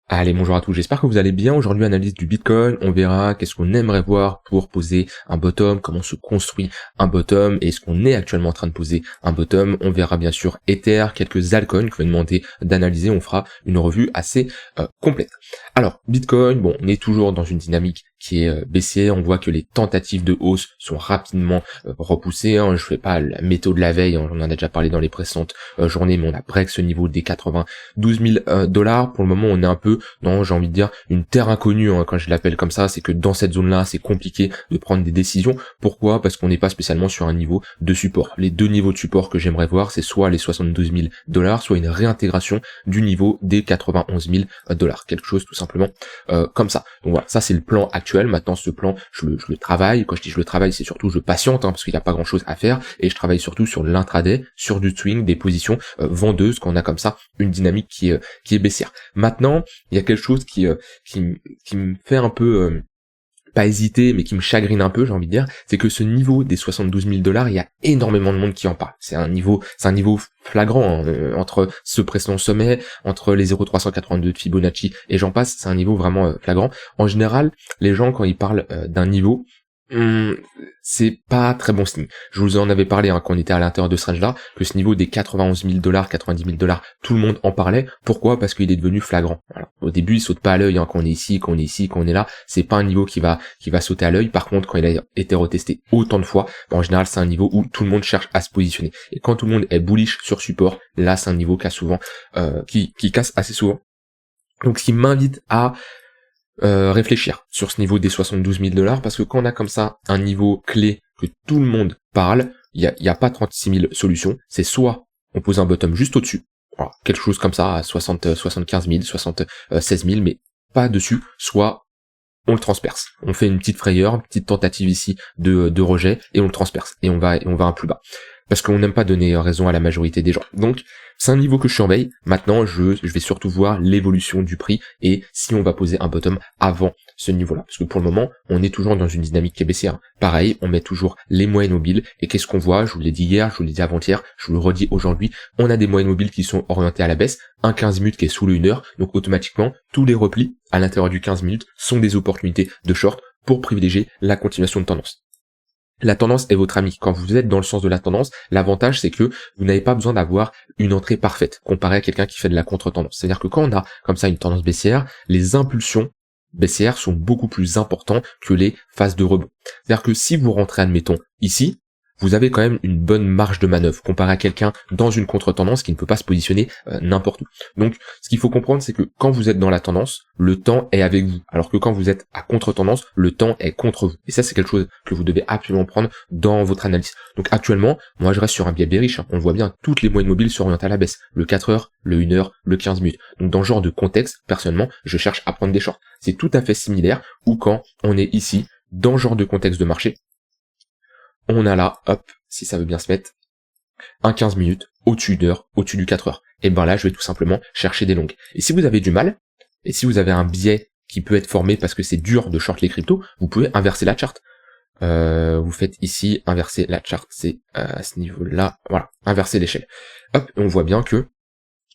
Allez, bonjour à tous, j'espère que vous allez bien. Aujourd'hui, analyse du Bitcoin, on verra qu'est-ce qu'on aimerait voir pour poser un bottom, comment se construit un bottom, et est-ce qu'on est actuellement en train de poser un bottom. On verra bien sûr Ether, quelques altcoins que je vais demander d'analyser, on fera une revue assez complète. Alors, Bitcoin, bon, on est toujours dans une dynamique qui est baissière, on voit que les tentatives de hausse sont rapidement repoussées, hein. Je fais pas la méthode de la veille, hein, on en a déjà parlé dans les précédentes journées, mais on a break ce niveau des 92 000 $. Pour le moment, on est un peu dans, j'ai envie de dire, une terre inconnue, hein, quand je l'appelle comme ça, c'est que dans cette zone-là, c'est compliqué de prendre des décisions. Pourquoi ? Parce qu'on n'est pas spécialement sur un niveau de support. Les deux niveaux de support que j'aimerais voir, c'est soit les 72 000 $, soit une réintégration du niveau des 91 000 $. Quelque chose tout simplement comme ça. Donc voilà, ça c'est le plan actuel. Maintenant, ce plan, je le travaille. Quand je dis je le travaille, c'est surtout je patiente, hein, parce qu'il n'y a pas grand-chose à faire, et je travaille surtout sur l'intraday, sur du swing, des positions vendeuses, qu'on a comme ça une dynamique qui est baissière. Maintenant, il y a quelque chose qui me fait un peu pas hésiter, mais qui me chagrine un peu, j'ai envie de dire, c'est que ce niveau des 72 000 $, il y a énormément de monde qui en parle. C'est un niveau flagrant, hein, entre ce précédent sommet, entre les 0,382 de Fibonacci et j'en passe, c'est un niveau vraiment flagrant. En général, les gens, quand ils parlent d'un niveau, c'est pas très bon signe. Je vous en avais parlé, hein, quand on était à l'intérieur de ce range là, que ce niveau des 91 000 $, 90 000 $, tout le monde en parlait. Pourquoi ? Parce qu'il est devenu flagrant. Voilà. Au début, il saute pas à l'œil, hein, quand on est ici, quand on est là. C'est pas un niveau qui va sauter à l'œil. Par contre, quand il a été retesté autant de fois, en général, c'est un niveau où tout le monde cherche à se positionner. Et quand tout le monde est bullish sur support, là, c'est un niveau qui a souvent, qui casse assez souvent. Donc, ce qui m'invite à réfléchir sur ce niveau des 72 000 $, parce que quand on a comme ça un niveau clé que tout le monde parle, il y a pas 36 000 solutions, c'est soit on pose un bottom juste au-dessus, voilà, quelque chose comme ça à 75 000, 76 000, mais pas dessus, soit on le transperce. On fait une petite frayeur, une petite tentative ici de rejet, et on le transperce, et on va un plus bas. Parce qu'on n'aime pas donner raison à la majorité des gens. Donc, c'est un niveau que je surveille. Maintenant, je vais surtout voir l'évolution du prix et si on va poser un bottom avant ce niveau-là. Parce que pour le moment, on est toujours dans une dynamique qui est baissière. Pareil, on met toujours les moyennes mobiles. Et qu'est-ce qu'on voit ? Je vous l'ai dit hier, je vous l'ai dit avant-hier, je vous le redis aujourd'hui. On a des moyennes mobiles qui sont orientées à la baisse. Un 15 minutes qui est sous le 1 heure. Donc automatiquement, tous les replis à l'intérieur du 15 minutes sont des opportunités de short pour privilégier la continuation de tendance. La tendance est votre ami. Quand vous êtes dans le sens de la tendance, l'avantage c'est que vous n'avez pas besoin d'avoir une entrée parfaite comparé à quelqu'un qui fait de la contre-tendance. C'est-à-dire que quand on a comme ça une tendance baissière, les impulsions baissières sont beaucoup plus importantes que les phases de rebond. C'est-à-dire que si vous rentrez, admettons, ici, vous avez quand même une bonne marge de manœuvre comparé à quelqu'un dans une contre-tendance qui ne peut pas se positionner n'importe où. Donc, ce qu'il faut comprendre, c'est que quand vous êtes dans la tendance, le temps est avec vous, alors que quand vous êtes à contre-tendance, le temps est contre vous. Et ça, c'est quelque chose que vous devez absolument prendre dans votre analyse. Donc actuellement, moi je reste sur un biais bearish, hein. On le voit bien, toutes les moyennes mobiles s'orientent à la baisse, le 4 heures, le 1 heure, le 15 minutes. Donc dans ce genre de contexte, personnellement, je cherche à prendre des shorts. C'est tout à fait similaire, ou quand on est ici, dans ce genre de contexte de marché, on a là, hop, si ça veut bien se mettre, un 15 minutes, au-dessus d'heure, au-dessus du 4 heures. Et ben là, je vais tout simplement chercher des longues. Et si vous avez du mal, et si vous avez un biais qui peut être formé parce que c'est dur de short les cryptos, vous pouvez inverser la charte. Vous faites ici, inverser la charte, c'est à ce niveau-là, voilà, inverser l'échelle. Hop, et on voit bien que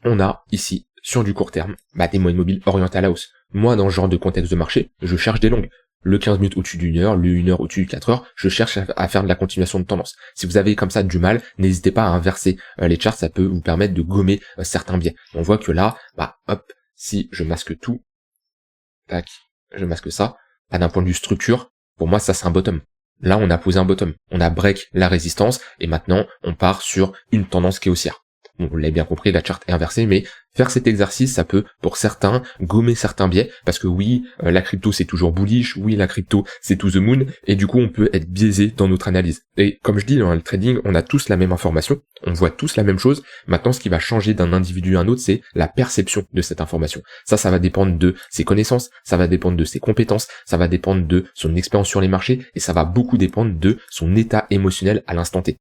on a ici, sur du court terme, des moyennes mobiles orientées à la hausse. Moi, dans ce genre de contexte de marché, je cherche des longues. Le 15 minutes au-dessus d'une heure, le 1 heure au-dessus du 4 heures, je cherche à faire de la continuation de tendance. Si vous avez comme ça du mal, n'hésitez pas à inverser les charts, ça peut vous permettre de gommer certains biais. On voit que là, hop, si je masque tout, tac, je masque ça, d'un point de vue structure, pour moi ça c'est un bottom. Là on a posé un bottom, on a break la résistance, et maintenant on part sur une tendance qui est haussière. Bon, vous l'avez bien compris, la charte est inversée, mais faire cet exercice, ça peut, pour certains, gommer certains biais, parce que oui, la crypto c'est toujours bullish, oui, la crypto c'est to the moon, et du coup on peut être biaisé dans notre analyse. Et comme je dis, dans le trading, on a tous la même information, on voit tous la même chose. Maintenant, ce qui va changer d'un individu à un autre, c'est la perception de cette information. Ça va dépendre de ses connaissances, ça va dépendre de ses compétences, ça va dépendre de son expérience sur les marchés, et ça va beaucoup dépendre de son état émotionnel à l'instant T.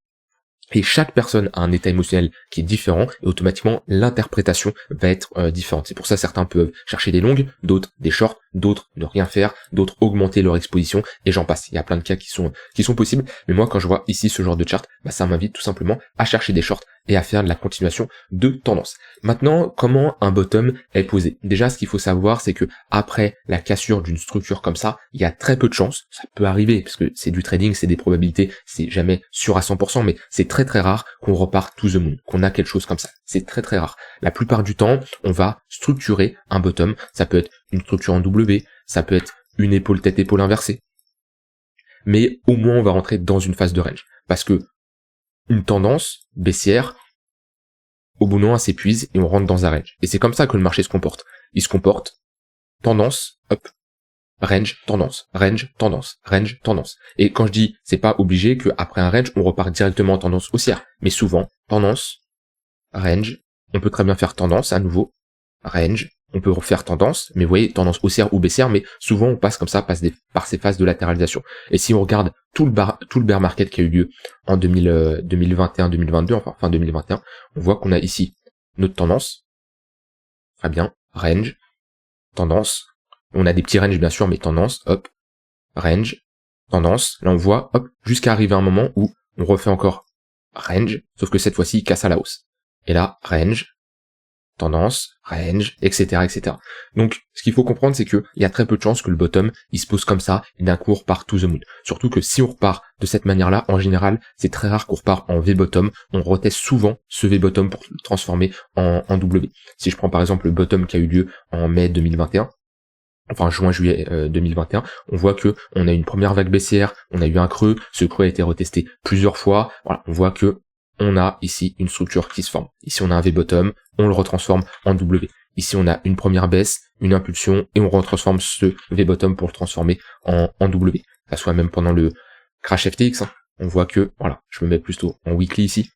Et chaque personne a un état émotionnel qui est différent, et automatiquement l'interprétation va être différente. C'est pour ça certains peuvent chercher des longues, d'autres des shorts, d'autres ne rien faire, d'autres augmenter leur exposition, et j'en passe. Il y a plein de cas qui sont possibles, mais moi quand je vois ici ce genre de chart, ça m'invite tout simplement à chercher des shorts et à faire de la continuation de tendance. Maintenant, comment un bottom est posé? Déjà, ce qu'il faut savoir, c'est que après la cassure d'une structure comme ça, il y a très peu de chances, ça peut arriver, parce que c'est du trading, c'est des probabilités, c'est jamais sûr à 100%, mais c'est très très rare qu'on repart to the moon, qu'on a quelque chose comme ça. C'est très très rare. La plupart du temps, on va structurer un bottom, ça peut être une structure en W, ça peut être une épaule tête-épaule inversée, mais au moins on va rentrer dans une phase de range, parce que une tendance baissière, au bout d'un moment, elle s'épuise et on rentre dans un range. Et c'est comme ça que le marché se comporte. Il se comporte tendance, hop, range, tendance, range, tendance, range, tendance. Et quand je dis, c'est pas obligé qu'après un range, on repart directement en tendance haussière. Mais souvent, tendance, range, on peut très bien faire tendance à nouveau, range, on peut refaire tendance, mais vous voyez, tendance haussière ou baissière, mais souvent on passe comme ça, par ces phases de latéralisation. Et si on regarde tout le bear market qui a eu lieu en 2021-2022, enfin fin 2021, on voit qu'on a ici notre tendance, très bien, range, tendance, on a des petits ranges bien sûr, mais tendance, hop, range, tendance, là on voit, hop, jusqu'à arriver à un moment où on refait encore range, sauf que cette fois-ci il casse à la hausse. Et là, range, tendance, range, etc., etc. Donc, ce qu'il faut comprendre, c'est que il y a très peu de chances que le bottom, il se pose comme ça, et d'un coup, on repart to the moon. Surtout que si on repart de cette manière-là, en général, c'est très rare qu'on repart en V-bottom. On reteste souvent ce V-bottom pour le transformer en W. Si je prends par exemple le bottom qui a eu lieu en mai 2021, enfin juin-juillet 2021, on voit que on a une première vague baissière, on a eu un creux, ce creux a été retesté plusieurs fois, voilà, on voit que on a ici une structure qui se forme. Ici on a un V-bottom, on le retransforme en W. Ici on a une première baisse, une impulsion, et on retransforme ce V-bottom pour le transformer en W. Ça soit même pendant le crash FTX, on voit que, voilà, je me mets plutôt en weekly ici.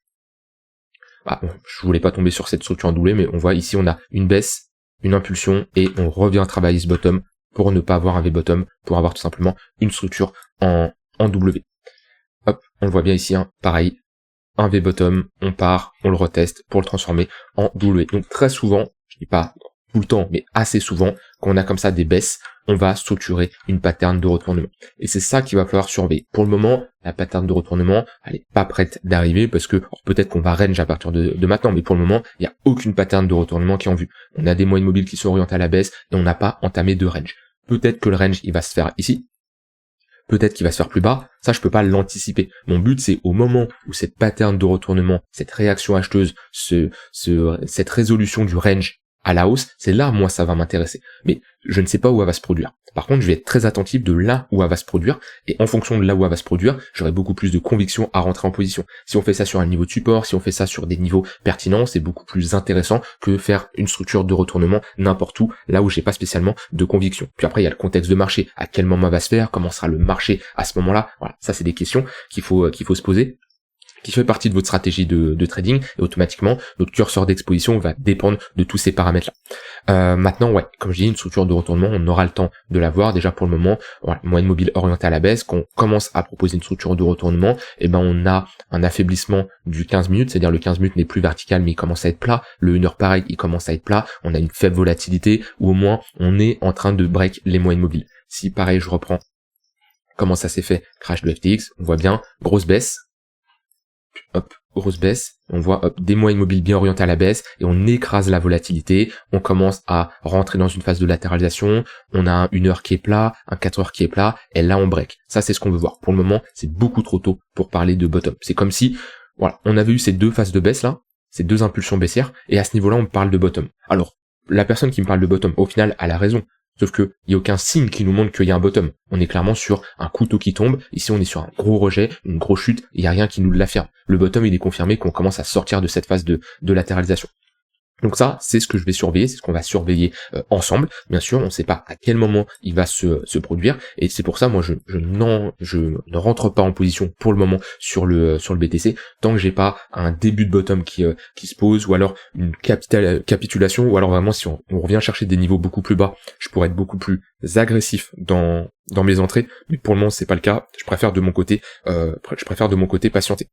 Bon, je voulais pas tomber sur cette structure en W, mais on voit ici on a une baisse, une impulsion, et on revient travailler ce bottom pour ne pas avoir un V-bottom, pour avoir tout simplement une structure en W. Hop, on le voit bien ici, pareil, un V-bottom, on part, on le reteste pour le transformer en W. Donc très souvent, je dis pas tout le temps, mais assez souvent, quand on a comme ça des baisses, on va structurer une pattern de retournement. Et c'est ça qu'il va falloir surveiller. Pour le moment, la pattern de retournement, elle est pas prête d'arriver parce que peut-être qu'on va range à partir de maintenant, mais pour le moment, il n'y a aucune pattern de retournement qui est en vue. On a des moyennes mobiles qui s'orientent à la baisse et on n'a pas entamé de range. Peut-être que le range, il va se faire ici. Peut-être qu'il va se faire plus bas, ça je peux pas l'anticiper. Mon but c'est au moment où cette pattern de retournement, cette réaction acheteuse, cette résolution du range à la hausse, c'est là moi ça va m'intéresser. Mais je ne sais pas où elle va se produire. Par contre je vais être très attentif de là où elle va se produire, et en fonction de là où elle va se produire, j'aurai beaucoup plus de conviction à rentrer en position. Si on fait ça sur un niveau de support, si on fait ça sur des niveaux pertinents, c'est beaucoup plus intéressant que faire une structure de retournement n'importe où, là où j'ai pas spécialement de conviction. Puis après il y a le contexte de marché, à quel moment elle va se faire, comment sera le marché à ce moment-là, voilà, ça c'est des questions qu'il faut se poser, qui fait partie de votre stratégie de trading, et automatiquement notre curseur d'exposition va dépendre de tous ces paramètres-là. Maintenant, ouais, comme je dis, une structure de retournement, on aura le temps de la voir. Déjà pour le moment, voilà, moyenne mobile orientée à la baisse, qu'on commence à proposer une structure de retournement, et ben on a un affaiblissement du 15 minutes, c'est-à-dire le 15 minutes n'est plus vertical mais il commence à être plat, le 1 heure pareil, il commence à être plat, on a une faible volatilité, ou au moins on est en train de break les moyennes mobiles. Si pareil, je reprends comment ça s'est fait, crash de FTX, on voit bien, grosse baisse, hop, grosse baisse, on voit hop, des moyennes mobiles bien orientées à la baisse, et on écrase la volatilité, on commence à rentrer dans une phase de latéralisation, on a un 1 heure qui est plat, un 4 heures qui est plat, et là on break. Ça c'est ce qu'on veut voir. Pour le moment, c'est beaucoup trop tôt pour parler de bottom. C'est comme si, voilà, on avait eu ces deux phases de baisse là, ces deux impulsions baissières, et à ce niveau-là on parle de bottom. Alors, la personne qui me parle de bottom, au final, elle a raison. Sauf que il y a aucun signe qui nous montre qu'il y a un bottom. On est clairement sur un couteau qui tombe. Ici, on est sur un gros rejet, une grosse chute. Il y a rien qui nous l'affirme. Le bottom, il est confirmé qu'on commence à sortir de cette phase de latéralisation. Donc ça, c'est ce que je vais surveiller, c'est ce qu'on va surveiller ensemble. Bien sûr, on ne sait pas à quel moment il va se produire, et c'est pour ça, moi, je ne rentre pas en position pour le moment sur le BTC tant que j'ai pas un début de bottom qui se pose, ou alors une capitulation, ou alors vraiment si on revient chercher des niveaux beaucoup plus bas, je pourrais être beaucoup plus agressif dans mes entrées, mais pour le moment c'est pas le cas. Je préfère de mon côté patienter.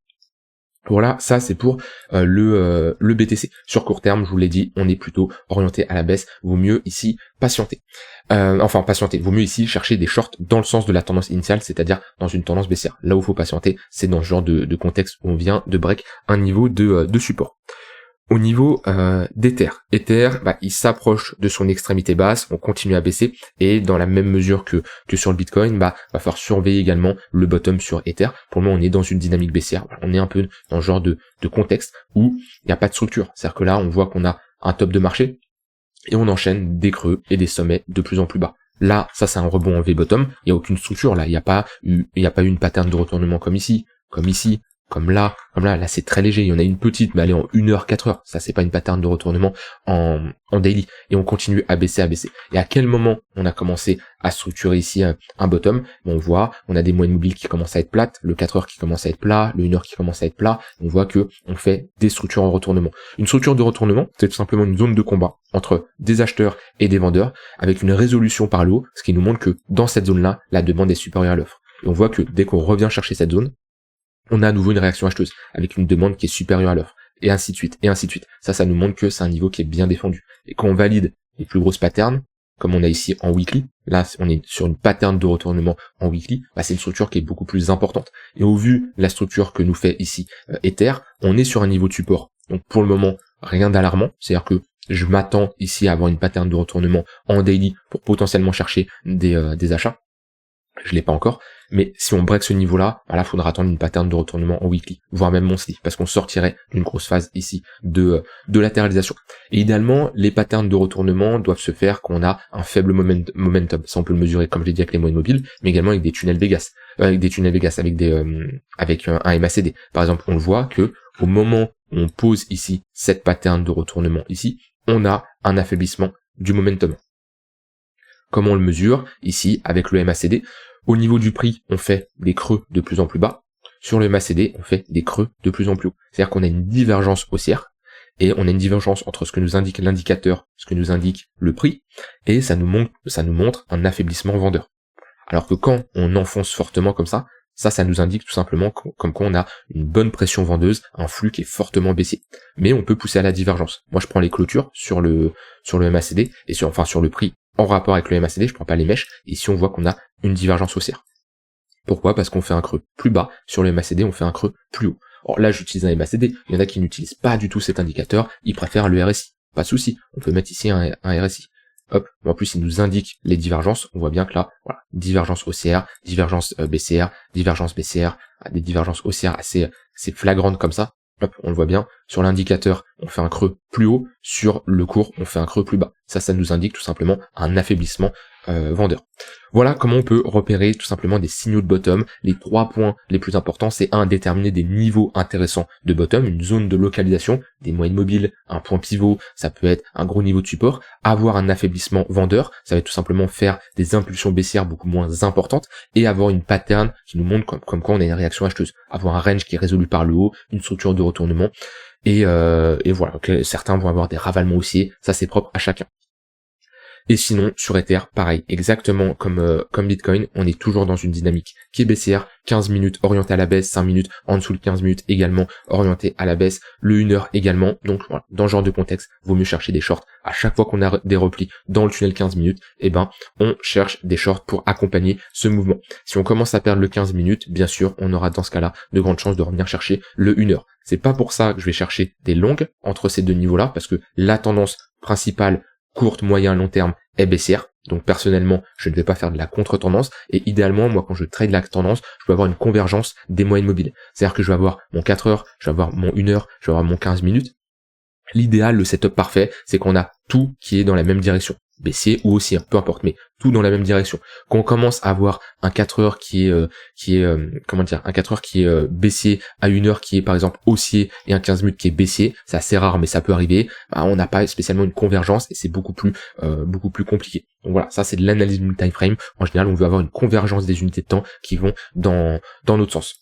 Voilà, ça c'est pour le BTC. Sur court terme, je vous l'ai dit, on est plutôt orienté à la baisse. Vaut mieux ici patienter. Patienter. Vaut mieux ici chercher des shorts dans le sens de la tendance initiale, c'est-à-dire dans une tendance baissière. Là où il faut patienter, c'est dans ce genre de contexte où on vient de break un niveau de support. Au niveau d'Ether, il s'approche de son extrémité basse, on continue à baisser, et dans la même mesure que sur le Bitcoin, va falloir surveiller également le bottom sur Ether. Pour le moment, on est dans une dynamique baissière, on est un peu dans ce genre de contexte où il n'y a pas de structure. C'est-à-dire que là, on voit qu'on a un top de marché, et on enchaîne des creux et des sommets de plus en plus bas. Là, ça c'est un rebond en V-bottom, il n'y a aucune structure là, il n'y a pas eu une pattern de retournement comme ici, comme là, là c'est très léger, il y en a une petite, mais elle est en 1 heure, 4 heures, ça c'est pas une pattern de retournement en daily, et on continue à baisser, et à quel moment on a commencé à structurer ici un bottom, on voit, on a des moyennes mobiles qui commencent à être plates, le 4 heures qui commence à être plat, le 1 heure qui commence à être plat, on voit que on fait des structures en retournement. Une structure de retournement, c'est tout simplement une zone de combat entre des acheteurs et des vendeurs, avec une résolution par le haut, ce qui nous montre que dans cette zone-là, la demande est supérieure à l'offre. Et on voit que dès qu'on revient chercher cette zone, on a à nouveau une réaction acheteuse, avec une demande qui est supérieure à l'offre, et ainsi de suite, et ainsi de suite. Ça nous montre que c'est un niveau qui est bien défendu. Et quand on valide les plus grosses patterns, comme on a ici en weekly, là on est sur une pattern de retournement en weekly, c'est une structure qui est beaucoup plus importante. Et au vu de la structure que nous fait ici Ether, on est sur un niveau de support. Donc pour le moment, rien d'alarmant, c'est-à-dire que je m'attends ici à avoir une pattern de retournement en daily pour potentiellement chercher des achats. Je l'ai pas encore, mais si on break ce niveau-là, il faudra attendre une pattern de retournement en weekly, voire même monthly, parce qu'on sortirait d'une grosse phase ici de latéralisation. Et idéalement, les patterns de retournement doivent se faire quand on a un faible momentum. Ça, on peut le mesurer, comme je l'ai dit, avec les moyennes mobiles, mais également avec des tunnels Vegas, avec un MACD. Par exemple, on le voit que au moment où on pose ici cette pattern de retournement ici, on a un affaiblissement du momentum. Comment on le mesure? Ici, avec le MACD. Au niveau du prix, on fait des creux de plus en plus bas. Sur le MACD, on fait des creux de plus en plus haut. C'est-à-dire qu'on a une divergence haussière, et on a une divergence entre ce que nous indique l'indicateur, ce que nous indique le prix, et ça nous montre un affaiblissement vendeur. Alors que quand on enfonce fortement comme ça nous indique tout simplement comme quoi on a une bonne pression vendeuse, un flux qui est fortement baissier. Mais on peut pousser à la divergence. Moi, je prends les clôtures sur le MACD, et sur le prix en rapport avec le MACD, je prends pas les mèches, et ici on voit qu'on a une divergence haussière. Pourquoi? Parce qu'on fait un creux plus bas, sur le MACD on fait un creux plus haut. Alors là j'utilise un MACD, il y en a qui n'utilisent pas du tout cet indicateur, ils préfèrent le RSI. Pas de souci, on peut mettre ici un RSI. Hop, en plus il nous indique les divergences, on voit bien que là, voilà, divergence haussière, divergence baissière, des divergences haussières assez flagrantes comme ça. Hop, on le voit bien, sur l'indicateur, on fait un creux plus haut, sur le cours, on fait un creux plus bas. Ça nous indique tout simplement un affaiblissement vendeur. Voilà comment on peut repérer tout simplement des signaux de bottom. Les 3 points les plus importants, c'est déterminer des niveaux intéressants de bottom, une zone de localisation, des moyennes mobiles, un point pivot, ça peut être un gros niveau de support, avoir un affaiblissement vendeur, ça va être tout simplement faire des impulsions baissières beaucoup moins importantes, et avoir une pattern qui nous montre comme quoi on a une réaction acheteuse, avoir un range qui est résolu par le haut, une structure de retournement, et voilà, okay, certains vont avoir des ravalements haussiers, ça c'est propre à chacun. Et sinon, sur Ether, pareil, exactement comme Bitcoin, on est toujours dans une dynamique qui est baissière, 15 minutes orientée à la baisse, 5 minutes en dessous de 15 minutes également orientée à la baisse, le 1 heure également. Donc voilà, dans ce genre de contexte, vaut mieux chercher des shorts. À chaque fois qu'on a des replis dans le tunnel 15 minutes, on cherche des shorts pour accompagner ce mouvement. Si on commence à perdre le 15 minutes, bien sûr, on aura dans ce cas-là de grandes chances de revenir chercher le 1 heure. C'est pas pour ça que je vais chercher des longues entre ces deux niveaux-là, parce que la tendance principale courte, moyen, long terme est baissière. Donc personnellement, je ne vais pas faire de la contre-tendance, et idéalement, moi quand je trade la tendance, je peux avoir une convergence des moyennes mobiles. C'est-à-dire que je vais avoir mon 4 heures, je vais avoir mon 1 heure, je vais avoir mon 15 minutes. L'idéal, le setup parfait, c'est qu'on a tout qui est dans la même direction. Baissier ou haussier, peu importe, mais tout dans la même direction. Quand on commence à avoir un 4 heures un 4 heures qui est baissier, à 1 heure qui est par exemple haussier, et un 15 minutes qui est baissier, c'est assez rare mais ça peut arriver, on n'a pas spécialement une convergence et c'est beaucoup plus compliqué. Donc voilà, ça c'est de l'analyse multi-time frame. En général, on veut avoir une convergence des unités de temps qui vont dans notre sens.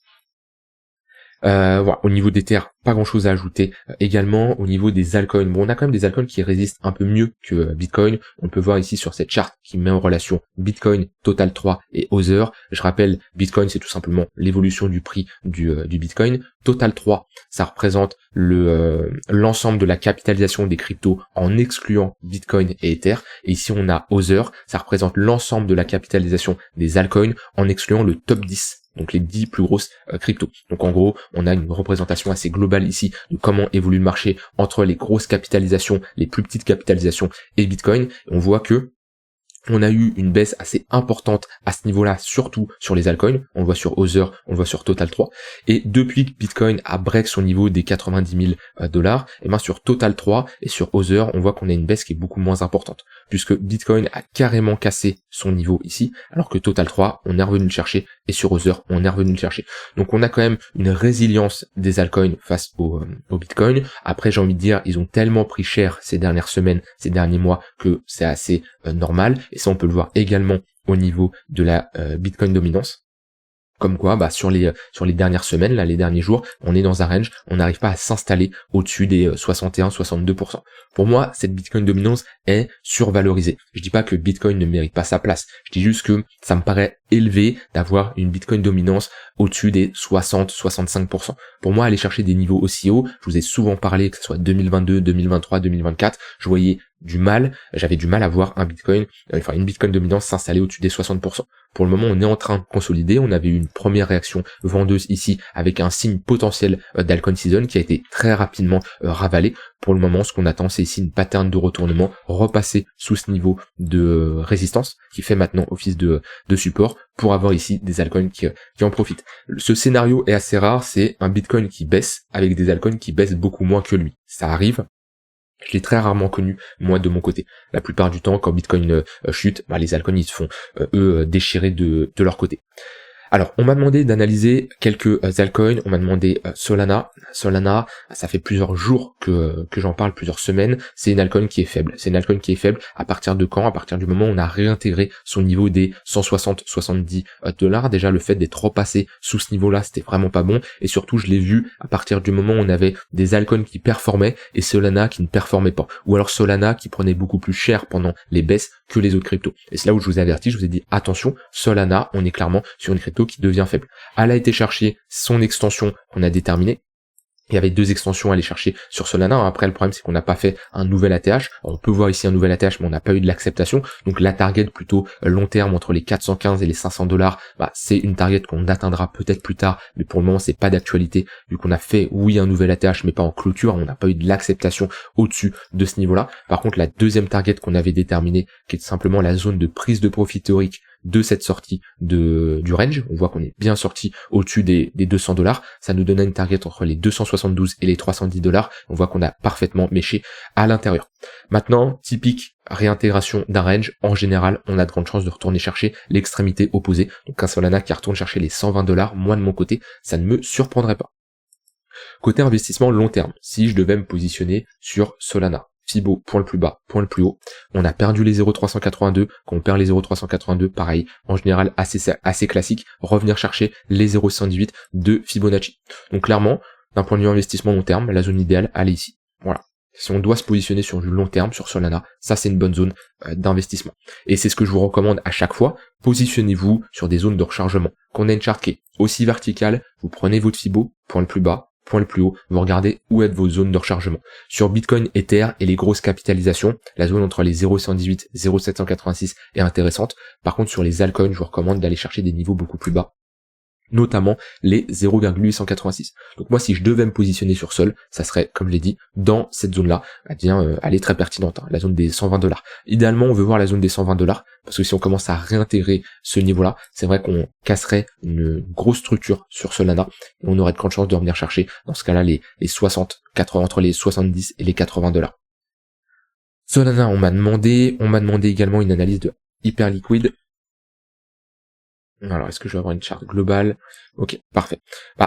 Voilà, au niveau d'Ether, pas grand chose à ajouter. Également au niveau des altcoins, bon, on a quand même des altcoins qui résistent un peu mieux que Bitcoin. On peut voir ici sur cette charte qui met en relation Bitcoin, Total 3 et Other. Je rappelle, Bitcoin c'est tout simplement l'évolution du prix du Bitcoin. Total 3, ça représente l'ensemble de la capitalisation des cryptos en excluant Bitcoin et Ether. Et ici on a Other, ça représente l'ensemble de la capitalisation des altcoins en excluant le top 10. Donc les 10 plus grosses cryptos. Donc en gros, on a une représentation assez globale ici de comment évolue le marché entre les grosses capitalisations, les plus petites capitalisations et Bitcoin. Et on voit que on a eu une baisse assez importante à ce niveau-là, surtout sur les altcoins. On le voit sur Other, on le voit sur Total 3. Et depuis que Bitcoin a break son niveau des 90 000 $, et bien sur Total 3 et sur Other, on voit qu'on a une baisse qui est beaucoup moins importante, puisque Bitcoin a carrément cassé son niveau ici, alors que Total 3, on est revenu le chercher, et sur Other, on est revenu le chercher. Donc on a quand même une résilience des altcoins face au Bitcoin. Après, j'ai envie de dire, ils ont tellement pris cher ces dernières semaines, ces derniers mois, que c'est assez normal. Et ça, on peut le voir également au niveau de la Bitcoin dominance. Comme quoi, sur les dernières semaines, là, les derniers jours, on est dans un range, on n'arrive pas à s'installer au-dessus des 61-62%. Pour moi, cette Bitcoin dominance est survalorisée. Je dis pas que Bitcoin ne mérite pas sa place. Je dis juste que ça me paraît élevé d'avoir une Bitcoin dominance au-dessus des 60-65%. Pour moi, aller chercher des niveaux aussi hauts, je vous ai souvent parlé, que ce soit 2022, 2023, 2024, j'avais du mal à voir une Bitcoin dominance s'installer au-dessus des 60%. Pour le moment, on est en train de consolider. On avait eu une première réaction vendeuse ici avec un signe potentiel d'altcoin season qui a été très rapidement ravalé. Pour le moment, ce qu'on attend, c'est ici une pattern de retournement, repasser sous ce niveau de résistance qui fait maintenant office de support pour avoir ici des altcoins qui en profitent. Ce scénario est assez rare, c'est un Bitcoin qui baisse avec des altcoins qui baissent beaucoup moins que lui. Ça arrive. Je l'ai très rarement connu, moi, de mon côté. La plupart du temps, quand Bitcoin chute, les altcoins, ils se font, déchirer de leur côté. Alors, on m'a demandé d'analyser quelques altcoins, on m'a demandé Solana. Solana, ça fait plusieurs jours que j'en parle, plusieurs semaines, c'est une altcoin qui est faible. C'est une altcoin qui est faible à partir de quand? À partir du moment où on a réintégré son niveau des 160-70 $. Déjà, le fait d'être repassé sous ce niveau-là, c'était vraiment pas bon. Et surtout, je l'ai vu à partir du moment où on avait des altcoins qui performaient et Solana qui ne performait pas. Ou alors Solana qui prenait beaucoup plus cher pendant les baisses que les autres cryptos. Et c'est là où je vous ai averti, je vous ai dit, attention, Solana, on est clairement sur une crypto qui devient faible. Elle a été chercher son extension qu'on a déterminée. Il y avait 2 extensions à aller chercher sur Solana. Après, le problème, c'est qu'on n'a pas fait un nouvel ATH. On peut voir ici un nouvel ATH, mais on n'a pas eu de l'acceptation. Donc, la target plutôt long terme entre les 415 et les 500 $, c'est une target qu'on atteindra peut-être plus tard. Mais pour le moment, c'est pas d'actualité. Vu qu'on a fait, oui, un nouvel ATH, mais pas en clôture. On n'a pas eu de l'acceptation au-dessus de ce niveau-là. Par contre, la deuxième target qu'on avait déterminée, qui est simplement la zone de prise de profit théorique de cette sortie du range, on voit qu'on est bien sorti au-dessus des 200 $, ça nous donne une target entre les 272 et les 310 $, on voit qu'on a parfaitement méché à l'intérieur. Maintenant, typique réintégration d'un range, en général, on a de grandes chances de retourner chercher l'extrémité opposée, donc un Solana qui retourne chercher les 120 $, moi de mon côté, ça ne me surprendrait pas. Côté investissement long terme, si je devais me positionner sur Solana, Fibo, point le plus bas, point le plus haut. On a perdu les 0,382. Quand on perd les 0,382, pareil, en général assez classique, revenir chercher les 0,118 de Fibonacci. Donc clairement, d'un point de vue investissement long terme, la zone idéale, elle est ici. Voilà. Si on doit se positionner sur du long terme, sur Solana, ça c'est une bonne zone d'investissement. Et c'est ce que je vous recommande à chaque fois. Positionnez-vous sur des zones de rechargement. Quand on a une charte qui est aussi verticale, vous prenez votre Fibo, point le plus bas, point le plus haut, vous regardez où est vos zones de rechargement. Sur Bitcoin, Ether et les grosses capitalisations, la zone entre les 0,118 et 0,786 est intéressante. Par contre, sur les altcoins, je vous recommande d'aller chercher des niveaux beaucoup plus bas, notamment les 0,886. Donc moi, si je devais me positionner sur Sol, ça serait, comme je l'ai dit, dans cette zone-là, elle est très pertinente, la zone des 120 $. Idéalement, on veut voir la zone des 120 $, parce que si on commence à réintégrer ce niveau-là, c'est vrai qu'on casserait une grosse structure sur Solana, et on aurait de grandes chances de revenir chercher, dans ce cas-là, les 60, 80, entre les 70 et les 80 $. Solana, on m'a demandé également une analyse de Hyperliquid. Alors, est-ce que je vais avoir une charte globale? Ok, parfait.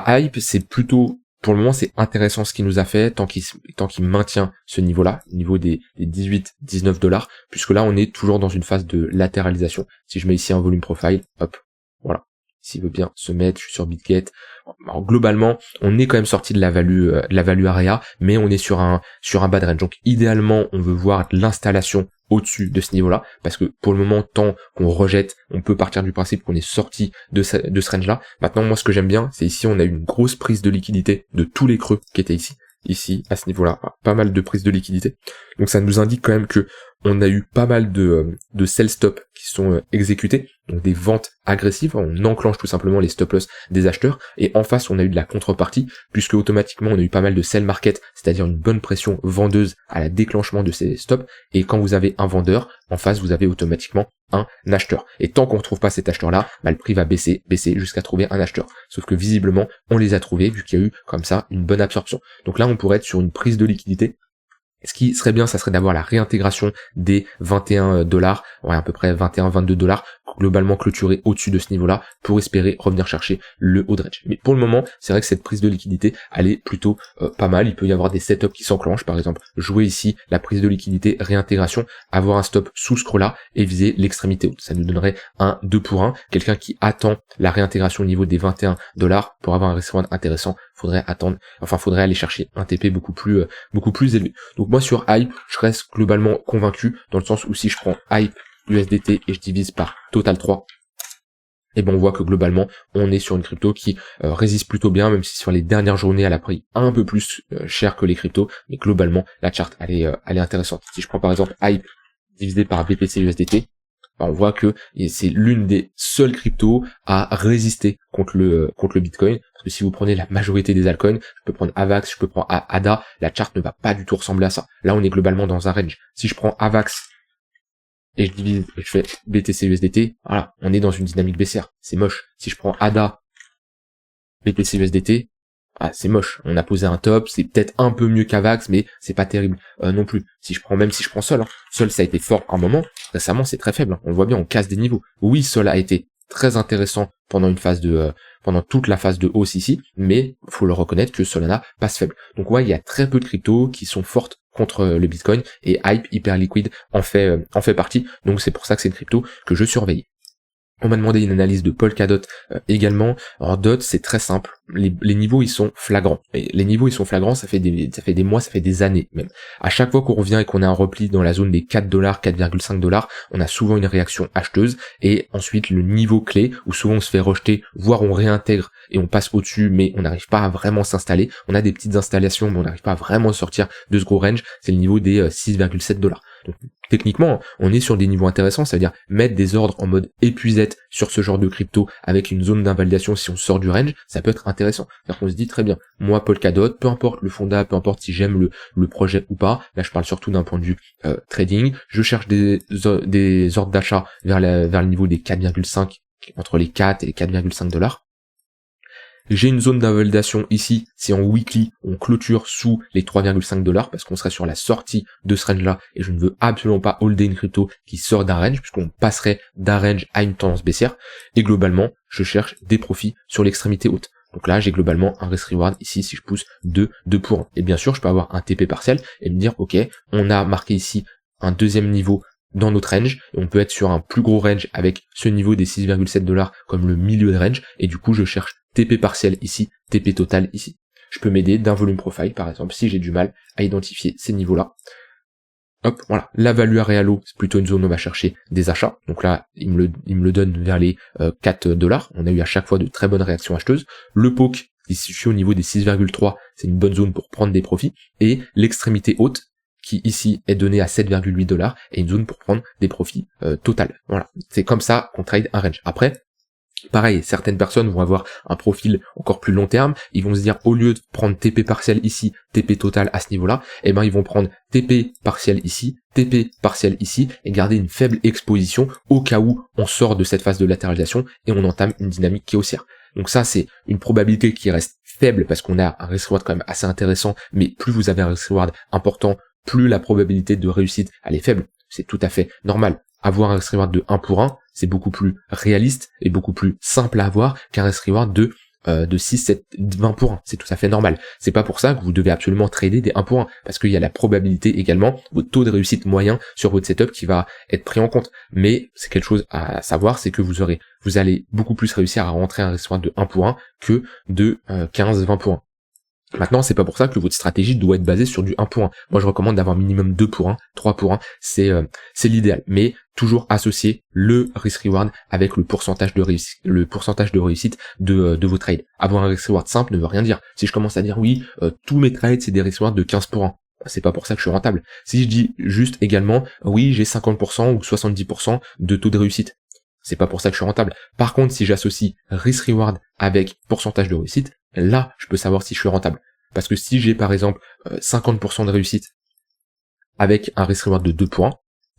Hype, c'est plutôt, pour le moment, c'est intéressant ce qu'il nous a fait, tant qu'il maintient ce niveau-là, niveau des 18, 19 $, puisque là, on est toujours dans une phase de latéralisation. Si je mets ici un volume profile, hop, voilà. s'il veut bien se mettre, je suis sur Bitget. Alors globalement, on est quand même sorti de la value area, mais on est sur un bad range. Donc idéalement, on veut voir l'installation au-dessus de ce niveau-là, parce que pour le moment, tant qu'on rejette, on peut partir du principe qu'on est sorti de ce range-là. Maintenant, moi, ce que j'aime bien, c'est ici, on a eu une grosse prise de liquidité de tous les creux qui étaient ici, à ce niveau-là, pas mal de prises de liquidité. Donc ça nous indique quand même que on a eu pas mal de sell stop qui sont exécutés, donc des ventes agressives, on enclenche tout simplement les stop loss des acheteurs, et en face on a eu de la contrepartie, puisque automatiquement on a eu pas mal de sell market, c'est-à-dire une bonne pression vendeuse à la déclenchement de ces stops, et quand vous avez un vendeur, en face vous avez automatiquement un acheteur. Et tant qu'on ne trouve pas cet acheteur-là, le prix va baisser jusqu'à trouver un acheteur. Sauf que visiblement, on les a trouvés, vu qu'il y a eu comme ça une bonne absorption. Donc là, on pourrait être sur une prise de liquidité. Ce qui serait bien, ça serait d'avoir la réintégration des 21 $, ouais, à peu près 21-22 $, globalement clôturé au-dessus de ce niveau-là, pour espérer revenir chercher le haut de range. Mais pour le moment, c'est vrai que cette prise de liquidité, elle est plutôt pas mal. Il peut y avoir des setups qui s'enclenchent, par exemple, jouer ici la prise de liquidité, réintégration, avoir un stop sous ce creux-là et viser l'extrémité haute. Ça nous donnerait un 2 pour 1. Quelqu'un qui attend la réintégration au niveau des 21 $ pour avoir un risk reward intéressant, faudrait aller chercher un TP beaucoup plus élevé. Donc moi sur Hype, je reste globalement convaincu, dans le sens où si je prends Hype USDT et je divise par Total 3, et ben on voit que globalement on est sur une crypto qui résiste plutôt bien, même si sur les dernières journées elle a pris un peu plus cher que les cryptos, mais globalement la charte elle est intéressante. Si je prends par exemple Hype divisé par BTC USDT, on voit que c'est l'une des seules cryptos à résister contre le Bitcoin, parce que si vous prenez la majorité des altcoins, je peux prendre AVAX, je peux prendre ADA, la charte ne va pas du tout ressembler à ça. Là on est globalement dans un range. Si je prends AVAX et je divise et je fais BTC USDT, voilà, on est dans une dynamique baissière, c'est moche. Si je prends ADA, BTC USDT, c'est moche. On a posé un top, c'est peut-être un peu mieux qu'Avax, mais c'est pas terrible non plus. Si je prends Sol, Sol ça a été fort un moment, récemment c'est très faible. On le voit bien, on casse des niveaux. Oui, Sol a été très intéressant pendant pendant toute la phase de hausse ici, mais faut le reconnaître que Solana passe faible. Donc ouais, il y a très peu de cryptos qui sont fortes contre le Bitcoin, et Hype hyper liquide en fait partie. Donc c'est pour ça que c'est une crypto que je surveille. On m'a demandé une analyse de Polkadot également. Alors DOT, c'est très simple. Les niveaux, ils sont flagrants. Et les niveaux, ils sont flagrants, ça fait des mois, ça fait des années même. À chaque fois qu'on revient et qu'on a un repli dans la zone des 4 $, 4,5 $, on a souvent une réaction acheteuse. Et ensuite, le niveau clé, où souvent on se fait rejeter, voire on réintègre et on passe au-dessus, mais on n'arrive pas à vraiment s'installer. On a des petites installations, mais on n'arrive pas à vraiment sortir de ce gros range. C'est le niveau des 6,7 $. Donc, techniquement, on est sur des niveaux intéressants, c'est-à-dire mettre des ordres en mode épuisette sur ce genre de crypto avec une zone d'invalidation si on sort du range, ça peut être intéressant. C'est-à-dire qu'on se dit très bien, moi Polkadot, peu importe le fonda, peu importe si j'aime le projet ou pas, là je parle surtout d'un point de vue trading, je cherche des ordres d'achat vers le niveau des 4,5, entre les 4 et les 4,5 $. J'ai une zone d'invalidation ici, c'est en weekly, on clôture sous les 3,5 $ parce qu'on serait sur la sortie de ce range là, et je ne veux absolument pas holder une crypto qui sort d'un range, puisqu'on passerait d'un range à une tendance baissière, et globalement, je cherche des profits sur l'extrémité haute. Donc là, j'ai globalement un risk reward ici, si je pousse 2 pour 1. Et bien sûr, je peux avoir un TP partiel et me dire, ok, on a marqué ici un deuxième niveau dans notre range, et on peut être sur un plus gros range avec ce niveau des 6,7 $ comme le milieu de range, et du coup je cherche TP partiel ici, TP total ici. Je peux m'aider d'un volume profile par exemple si j'ai du mal à identifier ces niveaux-là. Hop, voilà, la value area low, c'est plutôt une zone où on va chercher des achats. Donc là, il me le donne vers les 4 $. On a eu à chaque fois de très bonnes réactions acheteuses. Le poke, qui se situe au niveau des 6,3, c'est une bonne zone pour prendre des profits. Et l'extrémité haute, qui ici est donné à 7,8 $, et une zone pour prendre des profits total. Voilà, c'est comme ça qu'on trade un range. Après, pareil, certaines personnes vont avoir un profil encore plus long terme, ils vont se dire, au lieu de prendre TP partiel ici, TP total à ce niveau-là, eh ben ils vont prendre TP partiel ici, TP partiel ici, et garder une faible exposition au cas où on sort de cette phase de latéralisation et on entame une dynamique qui est haussière. Donc ça, c'est une probabilité qui reste faible parce qu'on a un risk reward quand même assez intéressant, mais plus vous avez un risk reward important, plus la probabilité de réussite elle est faible. C'est tout à fait normal. Avoir un risk reward de 1 pour 1, c'est beaucoup plus réaliste et beaucoup plus simple à avoir qu'un risk reward de de 6, 7, 20 pour 1. C'est tout à fait normal. C'est pas pour ça que vous devez absolument trader des 1 pour 1, parce qu'il y a la probabilité également, votre taux de réussite moyen sur votre setup qui va être pris en compte. Mais c'est quelque chose à savoir, c'est que vous allez beaucoup plus réussir à rentrer un risk reward de 1 pour 1 que de 15, 20 pour 1. Maintenant, c'est pas pour ça que votre stratégie doit être basée sur du 1 pour 1. Moi, je recommande d'avoir minimum 2 pour 1, 3 pour 1, c'est l'idéal. Mais toujours associer le risk reward avec le pourcentage de réussite de vos trades. Avoir un risk reward simple ne veut rien dire. Si je commence à dire oui, tous mes trades c'est des risk rewards de 15 pour 1, c'est pas pour ça que je suis rentable. Si je dis juste également oui, j'ai 50% ou 70% de taux de réussite, c'est pas pour ça que je suis rentable. Par contre, si j'associe risk reward avec pourcentage de réussite, là, je peux savoir si je suis rentable. Parce que si j'ai par exemple 50% de réussite avec un risk reward de 2 pour 1,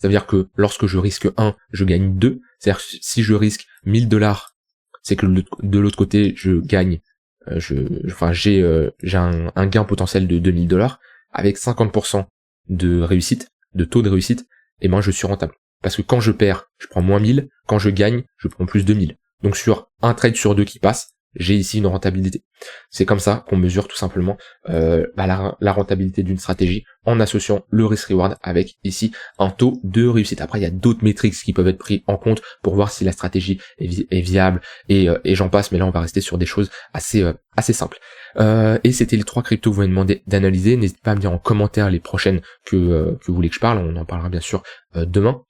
ça veut dire que lorsque je risque 1, je gagne 2. C'est-à-dire que si je risque $1000, c'est que de l'autre côté, je gagne, j'ai un gain potentiel de $2000. Avec 50% de réussite, de taux de réussite, et ben je suis rentable. Parce que quand je perds, je prends moins 1000, quand je gagne, je prends plus de 1000. Donc sur un trade sur 2 qui passe, j'ai ici une rentabilité. C'est comme ça qu'on mesure tout simplement la rentabilité d'une stratégie en associant le risk reward avec ici un taux de réussite. Après, il y a d'autres métriques qui peuvent être pris en compte pour voir si la stratégie est viable et j'en passe, mais là on va rester sur des choses assez simples. Et c'était les 3 cryptos que vous m'avez demandé d'analyser. N'hésitez pas à me dire en commentaire les prochaines que vous voulez que je parle. On en parlera bien sûr demain.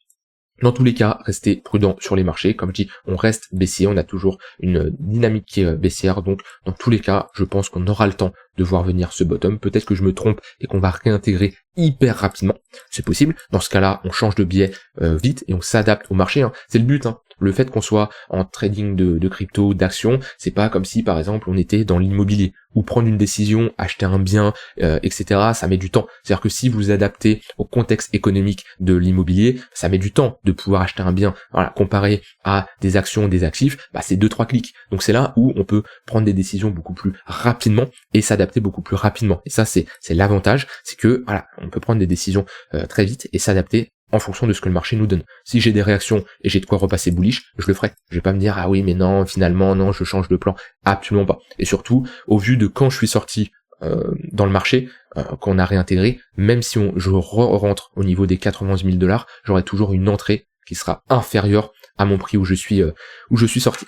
Dans tous les cas, restez prudent sur les marchés. Comme je dis, on reste baissier, on a toujours une dynamique qui est baissière. Donc, dans tous les cas, je pense qu'on aura le temps de voir venir ce bottom. Peut-être que je me trompe et qu'on va réintégrer hyper rapidement. C'est possible. Dans ce cas-là, on change de biais vite et on s'adapte au marché. C'est le but. Le fait qu'on soit en trading de crypto, d'actions, c'est pas comme si, par exemple, on était dans l'immobilier ou prendre une décision, acheter un bien, etc. Ça met du temps. C'est-à-dire que si vous adaptez au contexte économique de l'immobilier, ça met du temps de pouvoir acheter un bien. Voilà, comparé à des actions, des actifs, c'est 2-3 clics. Donc c'est là où on peut prendre des décisions beaucoup plus rapidement et s'adapter beaucoup plus rapidement. Et ça, c'est l'avantage, c'est que voilà, on peut prendre des décisions très vite et s'adapter en fonction de ce que le marché nous donne. Si j'ai des réactions et j'ai de quoi repasser bullish, je le ferai. Je vais pas me dire, ah oui, mais non, finalement, non, je change de plan. Absolument pas. Et surtout, au vu de quand je suis sorti dans le marché, quand on a réintégré, même si je rentre au niveau des $91 000, j'aurai toujours une entrée qui sera inférieure à mon prix où je suis sorti.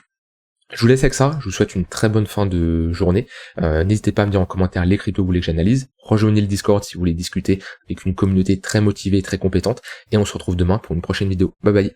Je vous laisse avec ça, je vous souhaite une très bonne fin de journée. N'hésitez pas à me dire en commentaire les cryptos que vous voulez que j'analyse. Rejoignez le Discord si vous voulez discuter avec une communauté très motivée et très compétente. Et on se retrouve demain pour une prochaine vidéo. Bye bye.